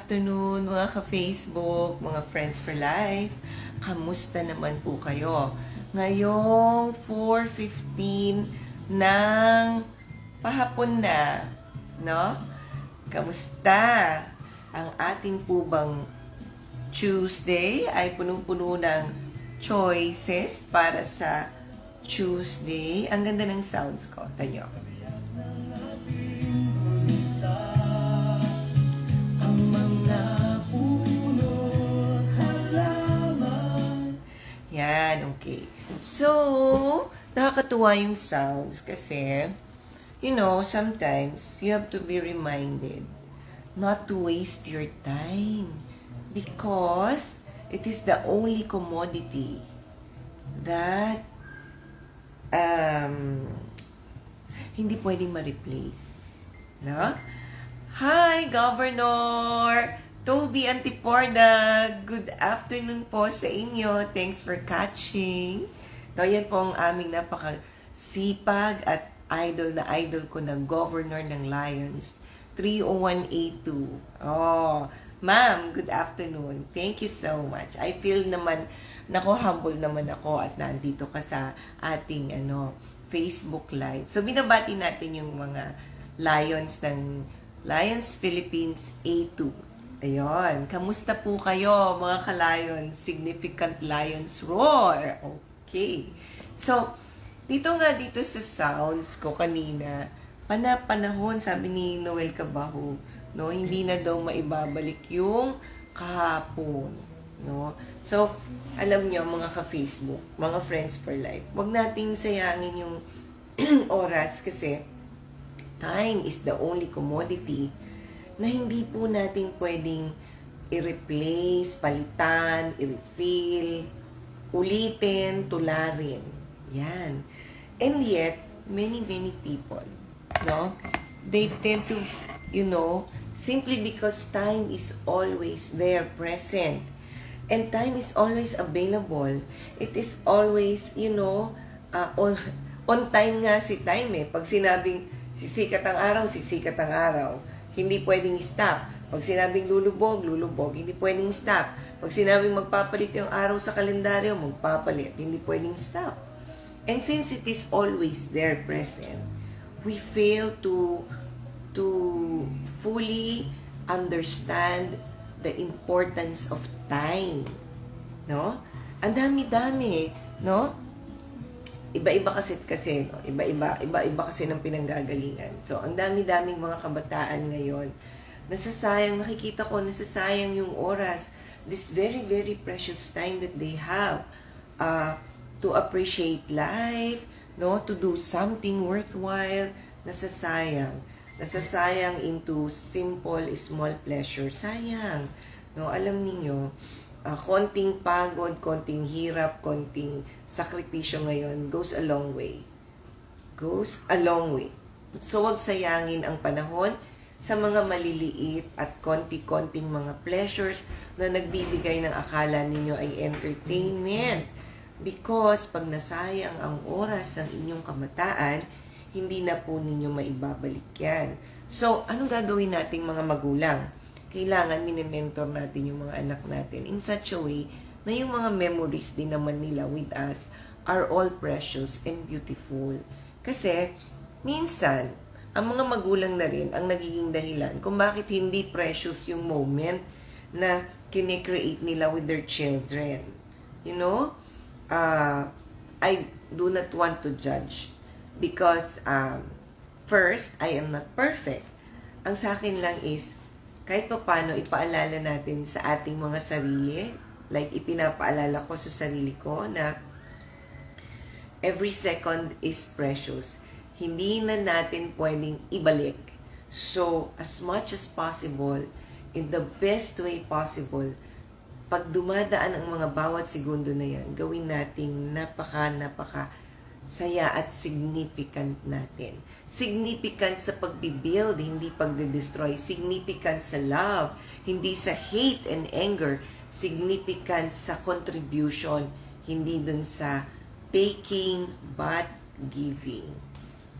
afternoon mga ka-Facebook, mga Friends for Life. Kamusta naman po kayo? Ngayong 4:15 ng pahapon na, no? Kamusta? Ang ating po bang Tuesday ay punong-puno ng choices para sa Tuesday. Ang ganda ng sounds ko. Tanyo. Yan, okay. So, nakakatuwa yung sounds kasi, you know, sometimes you have to be reminded not to waste your time because it is the only commodity that hindi pwedeng ma-replace. No? Hi, Governor! Toby Antiporda, good afternoon po sa inyo. Thanks for catching. No, yan po ang aming napakasipag at idol ko na Governor ng Lions, 30182. Oh, ma'am, good afternoon. Thank you so much. I feel naman, humble naman ako at nandito ka sa ating Facebook Live. So, binabati natin yung mga Lions ng Lions Philippines A2. Ayun. Kamusta po kayo, mga ka-Lions? Significant Lions Roar. Okay. So, dito sa sounds ko kanina, panahon, sabi ni Noel Cabajo, no, hindi na daw maibabalik yung kahapon. No? So, alam nyo, mga ka-Facebook, mga Friends for Life, wag nating sayangin yung oras kasi time is the only commodity na hindi po natin pwedeng i-replace, palitan, i-refill, ulitin, tularin. Yan. And yet, many people, no, they tend to, simply because time is always there, present, and time is always available, it is always, on time nga si time eh. Pag sinabing sisikat ang araw, sisikat ang araw. Hindi pwedeng stop. Pag sinabing lulubog, hindi pwedeng stop. Pag sinabing magpapalit yung araw sa kalendaryo, magpapalit. Hindi pwedeng stop. And since it is always there present, we fail to fully understand the importance of time. No? Ang dami-dami, no? Iba-iba kasi no? Iba-iba kasi ng pinanggagalingan. So, ang dami-daming mga kabataan ngayon, nakikita ko, nasasayang yung oras, this very, very precious time that they have to appreciate life, no, to do something worthwhile, nasasayang. Nasasayang into simple, small pleasure. Sayang. No, alam niyo, konting pagod, konting hirap, konting sakripisyo ngayon goes a long way. Goes a long way. So, wag sayangin ang panahon sa mga maliliit at konti-konting mga pleasures na nagbibigay ng akala ninyo ay entertainment. Because pag nasayang ang oras ng inyong kamataan, hindi na po ninyo maibabalik yan. So, anong gagawin nating mga magulang? Kailangan mini-mentor natin yung mga anak natin in such a way na yung mga memories din naman nila with us are all precious and beautiful. Kasi, minsan, ang mga magulang na rin ang nagiging dahilan kung bakit hindi precious yung moment na kine-create nila with their children. I do not want to judge because, first, I am not perfect. Ang sa akin lang is, kahit pa paano ipaalala natin sa ating mga sarili, like ipinapaalala ko sa sarili ko na every second is precious. Hindi na natin pwedeng ibalik. So, as much as possible, in the best way possible, pag dumadaan ang mga bawat segundo na yan, gawin nating napaka saya at significant natin. Significant sa pagbibuild, hindi pagde-destroy. Significant sa love, hindi sa hate and anger. Significant sa contribution, hindi dun sa taking but giving.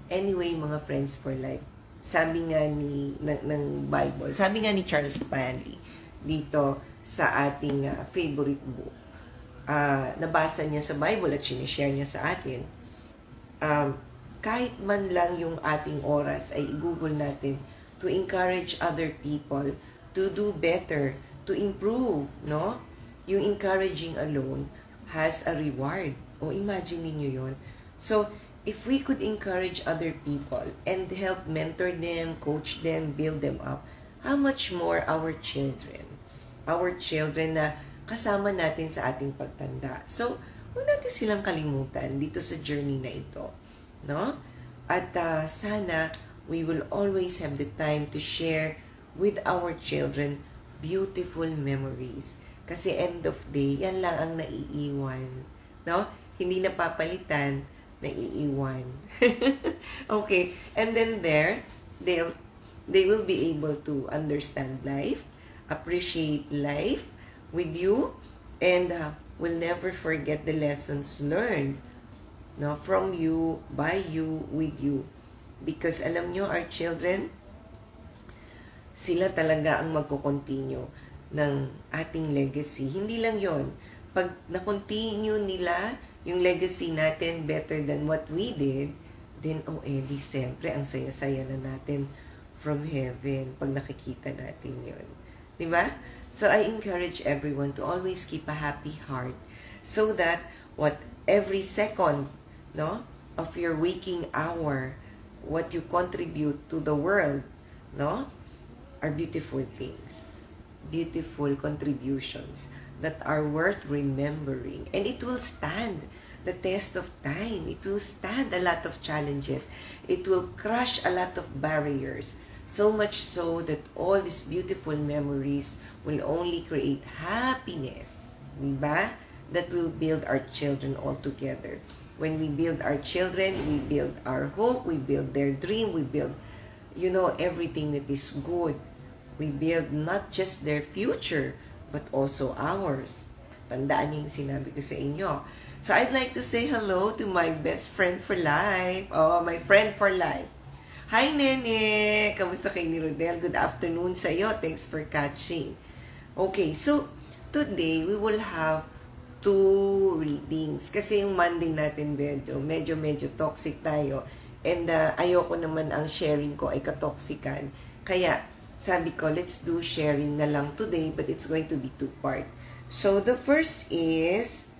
Anyway, mga Friends for Life, sabi nga ng Bible, sabi nga ni Charles Stanley dito sa ating favorite book, nabasa niya sa Bible at sinishare niya sa atin, kahit man lang yung ating oras ay i-google natin to encourage other people to do better, to improve, no? Yung encouraging alone has a reward. O imagine niyo yun. So, if we could encourage other people and help mentor them, coach them, build them up, how much more our children na kasama natin sa ating pagtanda. So, huwag natin silang kalimutan dito sa journey na ito. No? At sana we will always have the time to share with our children beautiful memories. Kasi end of day, yan lang ang naiiwan. No? Hindi napapalitan, naiiwan. Okay. And then they will be able to understand life, appreciate life with you, and will never forget the lessons learned, no, from you, by you, with you. Because alam nyo, our children, sila talaga ang magko-continue ng ating legacy. Hindi lang yon. Pag na-continue nila yung legacy natin better than what we did, then, di siyempre, ang saya-saya na natin from heaven pag nakikita natin yun. Diba? So, I encourage everyone to always keep a happy heart so that every second, no, of your waking hour, what you contribute to the world, no, are beautiful things, beautiful contributions that are worth remembering. And it will stand the test of time. It will stand a lot of challenges. It will crush a lot of barriers. So much so that all these beautiful memories will only create happiness, diba? That will build our children all together. When we build our children, we build our hope, we build their dream, we build, everything that is good. We build not just their future, but also ours. Tandaan niyo yung sinabi ko sa inyo. So I'd like to say hello to my best friend for life. Oh, my friend for life. Hi, Nene! Kamusta kay ni Rodel? Good afternoon sa iyo. Thanks for catching. Okay, so today we will have 2 readings. Kasi yung Monday natin medyo toxic tayo. And ayoko naman ang sharing ko ay katoksikan. Kaya sabi ko, let's do sharing na lang today, but it's going to be 2 part. So the first is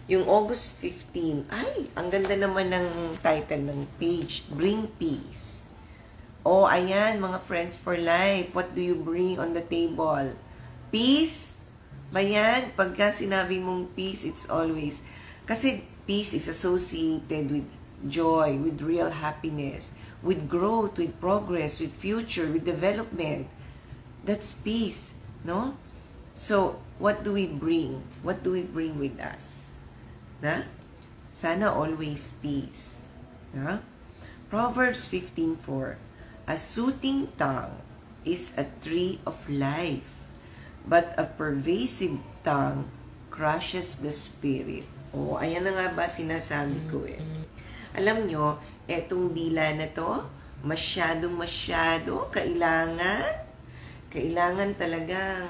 yung August 15. Ay, ang ganda naman ng title ng page. Bring peace. Oh, ayan, mga friends for life. What do you bring on the table? Peace? Bayan, pagka sinabi mong peace, it's always. Kasi peace is associated with joy, with real happiness, with growth, with progress, with future, with development. That's peace, no? So, what do we bring? What do we bring with us? Na? Sana always peace. Na? Proverbs 15:4. A soothing tongue is a tree of life, but a pervasive tongue crushes the spirit. Oh, ayan na nga ba sinasabi ko eh. Alam nyo, etong dila na to, masyado kailangan talagang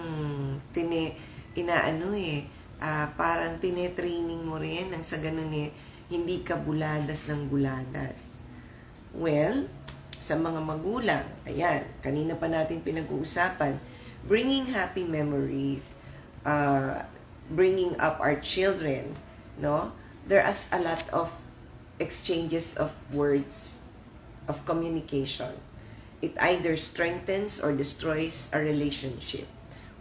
parang tinetraining mo rin nang sa ganun hindi ka buladas ng buladas. Well, sa mga magulang, ayan, kanina pa natin pinag-uusapan, bringing happy memories, bringing up our children, no? There is a lot of exchanges of words, of communication. It either strengthens or destroys a relationship.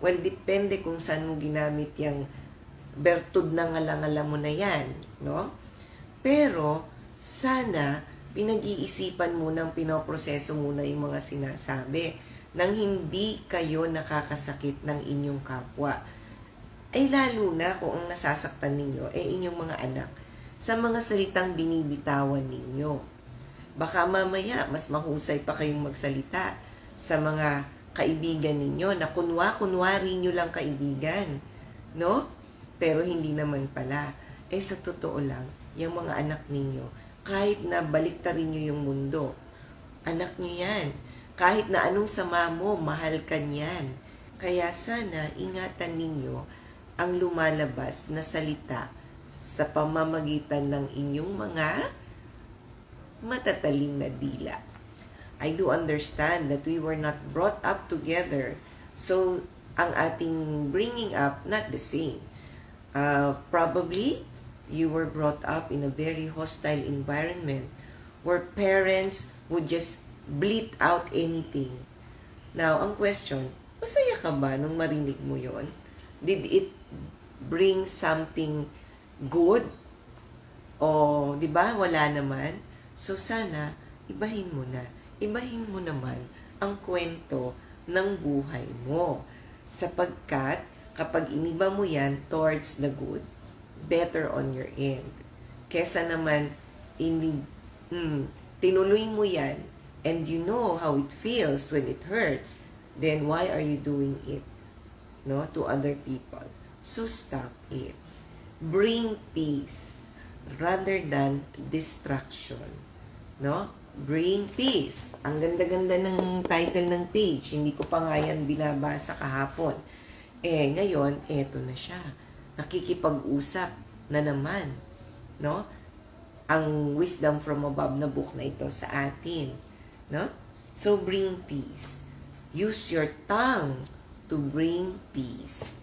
Well, depende kung saan mo ginamit yung bertud na ngala-ngala mo na yan, no? Pero, sana, pinag-iisipan mo nang pinoproseso muna yung mga sinasabi nang hindi kayo nakakasakit ng inyong kapwa. Ay lalo na kung ang nasasaktan ninyo ay inyong mga anak sa mga salitang binibitawan ninyo. Baka mamaya mas mahusay pa kayong magsalita sa mga kaibigan ninyo na kunwari nyo lang kaibigan, no? Pero hindi naman pala. Sa totoo lang, yung mga anak ninyo, kahit na baliktarin nyo yung mundo, Anak niyo yan. Kahit na anong sama mo, mahal ka niyan. Kaya sana ingatan ninyo ang lumalabas na salita sa pamamagitan ng inyong mga matatalim na dila. I do understand that we were not brought up together, so ang ating bringing up not the same. Probably, you were brought up in a very hostile environment where parents would just bleat out anything. Now, ang question, masaya ka ba nung marinig mo yon? Did it bring something good? O, di ba, wala naman? So, sana, ibahin mo na. Ibahin mo naman ang kwento ng buhay mo. Sapagkat, kapag iniba mo yan towards the good, better on your end. Kesa naman, tinuloy mo yan, and you know how it feels when it hurts, then why are you doing it, no, to other people? So stop it. Bring peace rather than distraction, no? Bring peace. Ang ganda-ganda ng title ng page. Hindi ko pa nga yan binabasa kahapon. Ngayon, eto na siya. Nakikipag-usap na naman, no? Ang wisdom from above na book na ito sa atin, no? So, bring peace. Use your tongue to bring peace.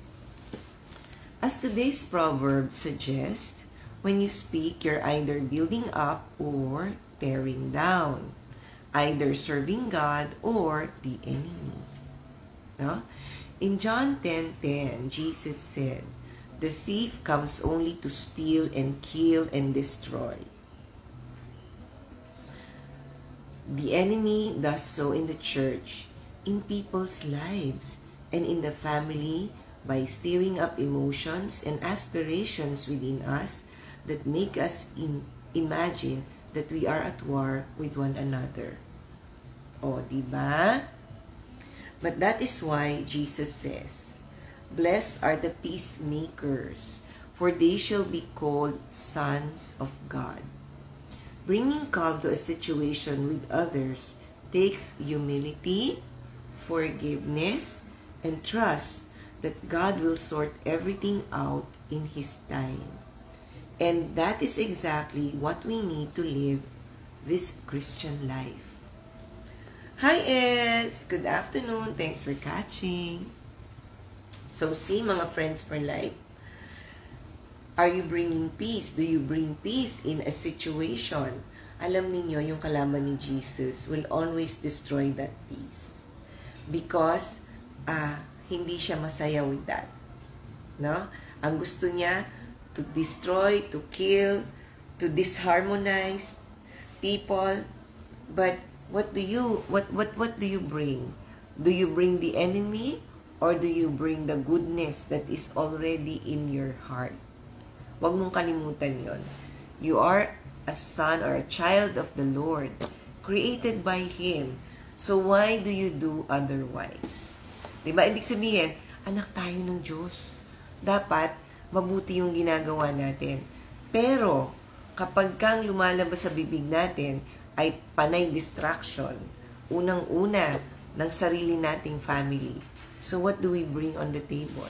As today's proverb suggests, when you speak, you're either building up or tearing down. Either serving God or the enemy. No? In John 10:10, Jesus said, "The thief comes only to steal and kill and destroy." The enemy does so in the church, in people's lives, and in the family by stirring up emotions and aspirations within us that make us imagine that we are at war with one another. O, diba? But that is why Jesus says, "Blessed are the peacemakers, for they shall be called sons of God." Bringing calm to a situation with others takes humility, forgiveness, and trust that God will sort everything out in His time. And that is exactly what we need to live this Christian life. Hi, Es! Good afternoon. Thanks for catching. So, see, mga friends for life, are you bringing peace? Do you bring peace in a situation? Alam niyo, yung kalaman ni Jesus will always destroy that peace. Because, hindi siya masaya with that. No? Ang gusto niya, to destroy, to kill, to disharmonize people. But what do you bring? Do you bring the enemy or do you bring the goodness that is already in your heart? Huwag mong kalimutan yon. You are a son or a child of the Lord, created by Him. So why do you do otherwise? Diba? Ibig sabihin, anak tayo ng Diyos. Dapat mabuti yung ginagawa natin. Pero, kapag kang lumalabas sa bibig natin, ay panay distraction. Unang-una, ng sarili nating family. So, what do we bring on the table?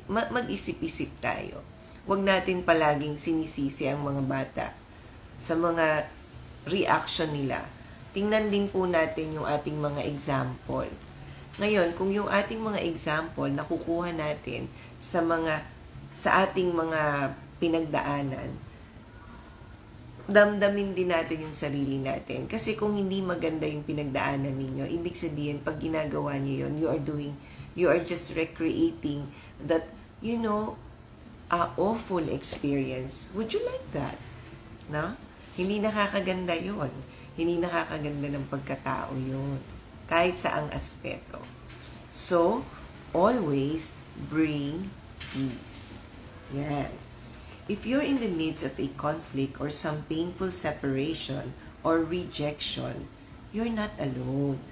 Mag-isip-isip tayo. Huwag natin palaging sinisisi ang mga bata sa mga reaction nila. Tingnan din po natin yung ating mga example. Ngayon, kung yung ating mga example nakukuha natin sa ating mga pinagdaanan, damdamin din natin yung sarili natin. Kasi kung hindi maganda yung pinagdaanan ninyo, ibig sabihin, pag ginagawa niyo yun, you are just recreating that, awful experience. Would you like that? No? Hindi nakakaganda yun. Hindi nakakaganda ng pagkatao yun. Kahit saang aspeto. So, always bring peace. Yan. If you're in the midst of a conflict or some painful separation or rejection, you're not alone.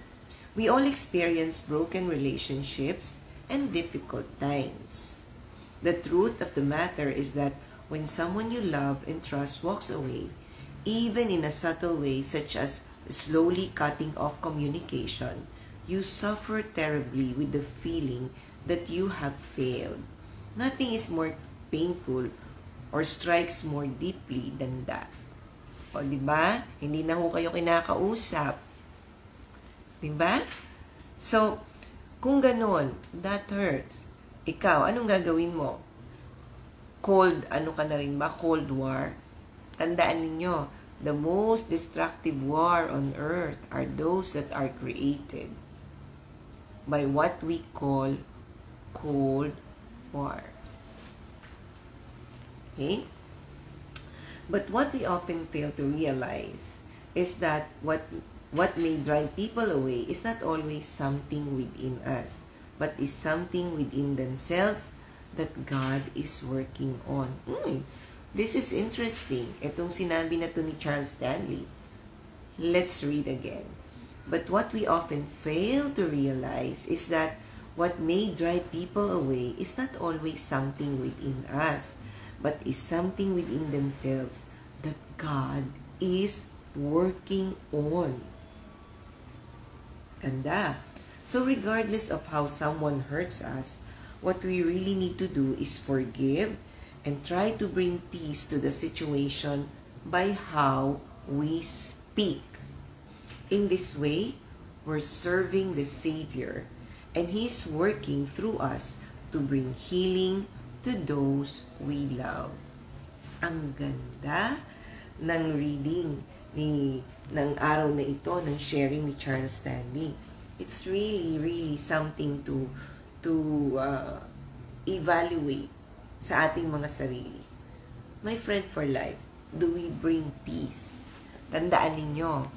We all experience broken relationships and difficult times. The truth of the matter is that when someone you love and trust walks away, Even in a subtle way, such as slowly cutting off communication, you suffer terribly with the feeling that you have failed. Nothing is more painful or strikes more deeply than that. O, diba? Hindi na ho kayo kinakausap. Diba? So, kung ganun, that hurts. Ikaw, anong gagawin mo? Cold, ano ka na rin ba? Cold War. Tandaan ninyo, the most destructive war on earth are those that are created by what we call Cold War. Okay? But what we often fail to realize is that what may drive people away is not always something within us, but is something within themselves that God is working on. This is interesting. Itong sinabi na to ni Charles Stanley. Let's read again. But what we often fail to realize is that what may drive people away is not always something within us, but is something within themselves that God is working on. Ganda. So regardless of how someone hurts us, what we really need to do is forgive and try to bring peace to the situation by how we speak. In this way, we're serving the Savior, and He's working through us to bring healing to those we love. Ang ganda ng reading ng araw na ito, ng sharing ni Charles Stanley. It's really something to evaluate sa ating mga sarili. My friend for life, do we bring peace? Tandaan ninyo,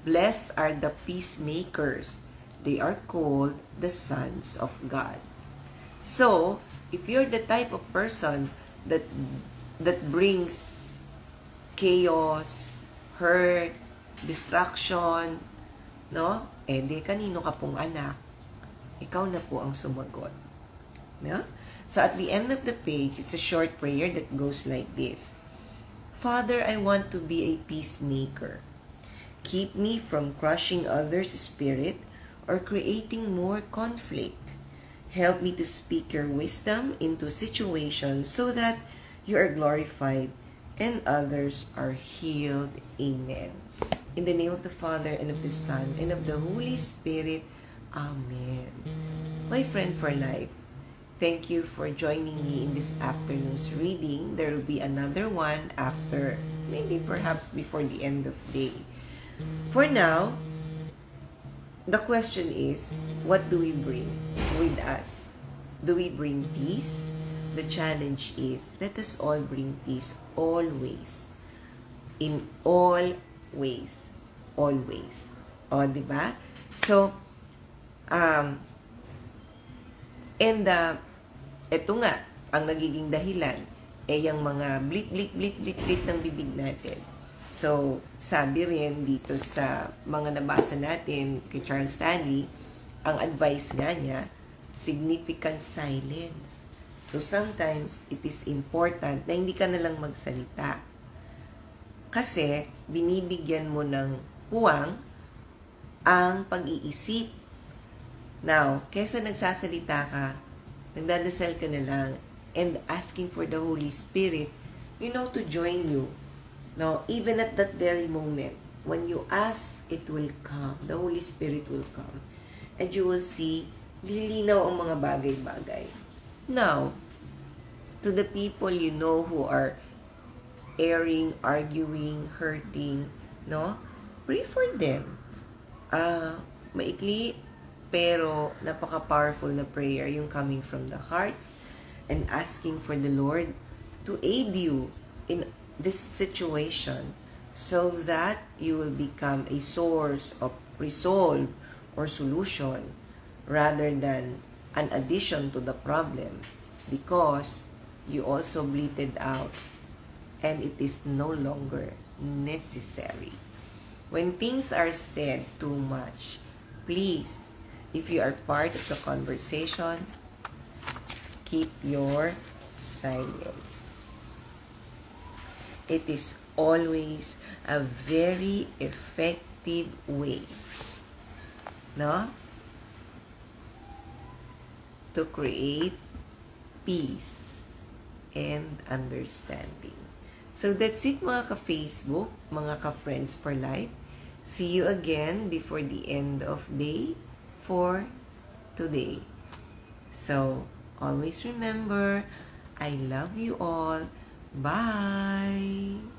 blessed are the peacemakers. They are called the sons of God. So, if you're the type of person that brings chaos, hurt, destruction, no? Di kanino ka pong anak? Ikaw na po ang sumagot. No? So at the end of the page, it's a short prayer that goes like this. Father, I want to be a peacemaker. Keep me from crushing others' spirit or creating more conflict. Help me to speak your wisdom into situations so that you are glorified and others are healed. Amen. In the name of the Father, and of the Son, and of the Holy Spirit. Amen. My friend for life, thank you for joining me in this afternoon's reading. There will be another one after, maybe perhaps before the end of the day. For now, the question is, what do we bring with us? Do we bring peace? The challenge is, let us all bring peace always. In all ways. Always. O, diba? So, eto nga, ang nagiging dahilan, yung mga blit ng bibig natin. So, sabi rin dito sa mga nabasa natin kay Charles Stanley, ang advice nga niya, significant silence. So, sometimes, it is important na hindi ka nalang magsalita. Kasi, binibigyan mo ng puwang ang pag-iisip. Now, kesa nagsasalita ka, nagdadasal ka na lang, and asking for the Holy Spirit, to join you. No, even at that very moment, when you ask, it will come. The Holy Spirit will come. And you will see, lilinaw ang mga bagay-bagay. Now, to the people who are erring, arguing, hurting, no? Pray for them. Maikli, pero napaka-powerful na prayer yung coming from the heart and asking for the Lord to aid you in this situation so that you will become a source of resolve or solution rather than an addition to the problem, because you also bleated out and it is no longer necessary. When things are said too much, please, if you are part of the conversation, keep your silence. It is always a very effective way, no? To create peace and understanding. So that's it mga ka-Facebook, mga ka-Friends for Life. See you again before the end of day for today. So, always remember, I love you all. Bye!